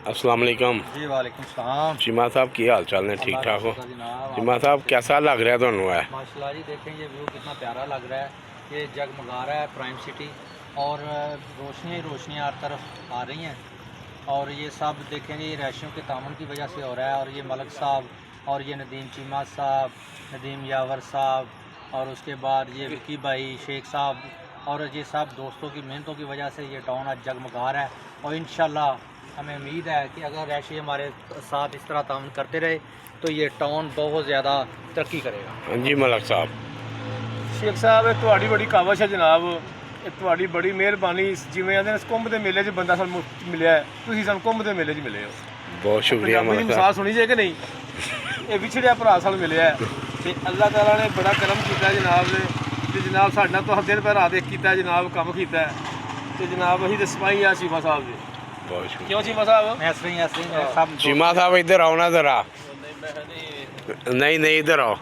अस्सलाम वालेकुम जी वालेकुम सलाम। चीमा साहब की हाल चाल ने ठीक ठाक हो? जनाब चीमा साहब कैसा लग रहा है ਤੁਹਾਨੂੰ है? माशाल्लाह जी, देखें ये व्यू कितना प्यारा लग रहा है। ये जगमगा रहा है प्राइम सिटी और रोशनियाँ ही रोशनियाँ हर तरफ आ रही हैं। और ये सब देखें जी रैशियों के तामुन की वजह से हो रहा है। और ये मलक साहब और ये नदीम चीमा साहब, नदीम यावर साहब और उसके बाद ये विकी भाई शेख साहब और ये सब दोस्तों की मेहनतों की वजह से ये टाउन आज जगमगा रहा है। और इंशाल्लाह हमें उम्मीद है कि अगर रैशी हमारे साथ इस तरह ताउन करते रहे तो ये टाउन बहुत ज़्यादा तरक्की करेगा। हाँ जी मलक साहब। शेख साहब ਇਹ ਤੁਹਾਡੀ ਬੜੀ ਕਾਵਸ਼ ਹੈ ਜਨਾਬ, ਇਹ ਤੁਹਾਡੀ ਬੜੀ ਮਿਹਰਬਾਨੀ। ਜਿਵੇਂ ਆਂਦੇ ਨੇ ਕੁੰਭ ਦੇ ਮੇਲੇ 'ਚ ਬੰਦਾ ਸਾਨੂੰ ਮੁਫਤ ਮਿਲਿਆ ਹੈ, ਤੁਸੀਂ ਸਾਨੂੰ ਕੁੰਭ ਦੇ ਮੇਲੇ 'ਚ ਮਿਲੇ ਹੋ। बहुत शुक्रिया ਪੰਜਾਬੀ ਦੀ मलक ਮਿਸਾਲ साहब। ਸੁਣੀ ਜੇ ਕਿ ਨਹੀਂ? ਇਹ ਵਿਛੜਿਆ ਭਰਾ ਸਾਨੂੰ ਮਿਲਿਆ ਹੈ ਤੇ ਅੱਲਾਹ ਤਾਲਾ ਨੇ ਬੜਾ ਕਰਮ ਕੀਤਾ ਜਨਾਬ ਨੇ ਤੇ ਜਨਾਬ ਸਾਡੇ ਨਾਲ ਤੋਂ ਦਿਨ ਰਾਤ ਇੱਕ ਕੀਤਾ ਜਨਾਬ, ਕੰਮ ਕੀਤਾ ਤੇ ਜਨਾਬ ਅਸੀਂ ਤੇ ਸਿਪਾਹੀ ਆ ਸ਼ੀਫਾ ਸਾਹਿਬ ਦੇ। बहुत शुक्रिया ਕਿਉਂ ਸ਼ੀਫਾ ਸਾਹਿਬ? ऐसे ही सब चीमा साहब इधर आओ ना जरा। नहीं नहीं इधर आओ।